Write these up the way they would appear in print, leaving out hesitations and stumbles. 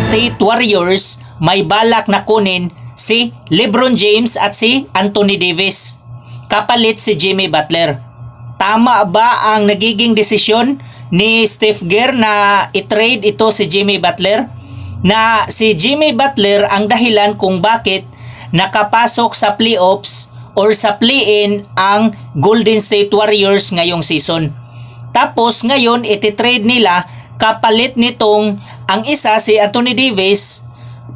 State Warriors may balak na kunin si LeBron James at si Anthony Davis kapalit si Jimmy Butler. Tama ba ang nagiging desisyon ni Steve Kerr na i-trade ito si Jimmy Butler? Na si Jimmy Butler ang dahilan kung bakit nakapasok sa playoffs or sa play-in ang Golden State Warriors ngayong season. Tapos ngayon iti-trade nila kapalit nitong ang isa si Anthony Davis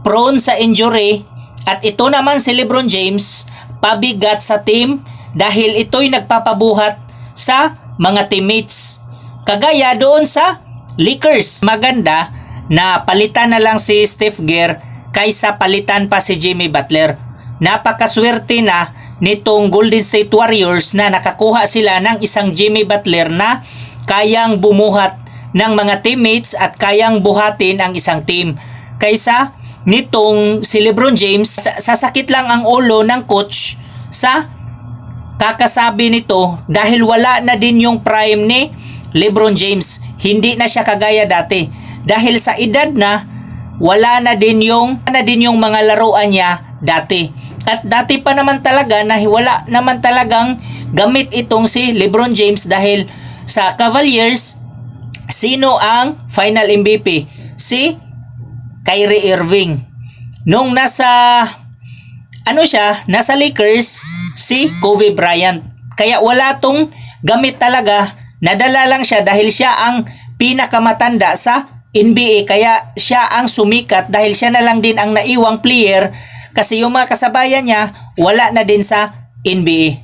prone sa injury at ito naman si LeBron James pabigat sa team dahil ito'y nagpapabuhat sa mga teammates. Kagaya doon sa Lakers. Maganda na palitan na lang si Steve Kerr kaysa palitan pa si Jimmy Butler. Napakaswerte na nitong Golden State Warriors na nakakuha sila ng isang Jimmy Butler na kayang bumuhat ng mga teammates at kayang buhatin ang isang team. Kaysa nitong si LeBron James, sasakit lang ang ulo ng coach sa kakasabi nito dahil wala na din yung prime ni LeBron James. Hindi na siya kagaya dati. Dahil sa edad na, wala na din yung mga laruan niya dati. At dati pa naman talaga na wala naman talagang gamit itong si LeBron James dahil sa Cavaliers, sino ang final MVP? Si Kyrie Irving. Nung nasa Lakers, si Kobe Bryant. Kaya wala tong gamit talaga. Nadala lang siya dahil siya ang pinakamatanda sa NBA. Kaya siya ang sumikat dahil siya na lang din ang naiwang player kasi yung mga kasabayan niya wala na din sa NBA.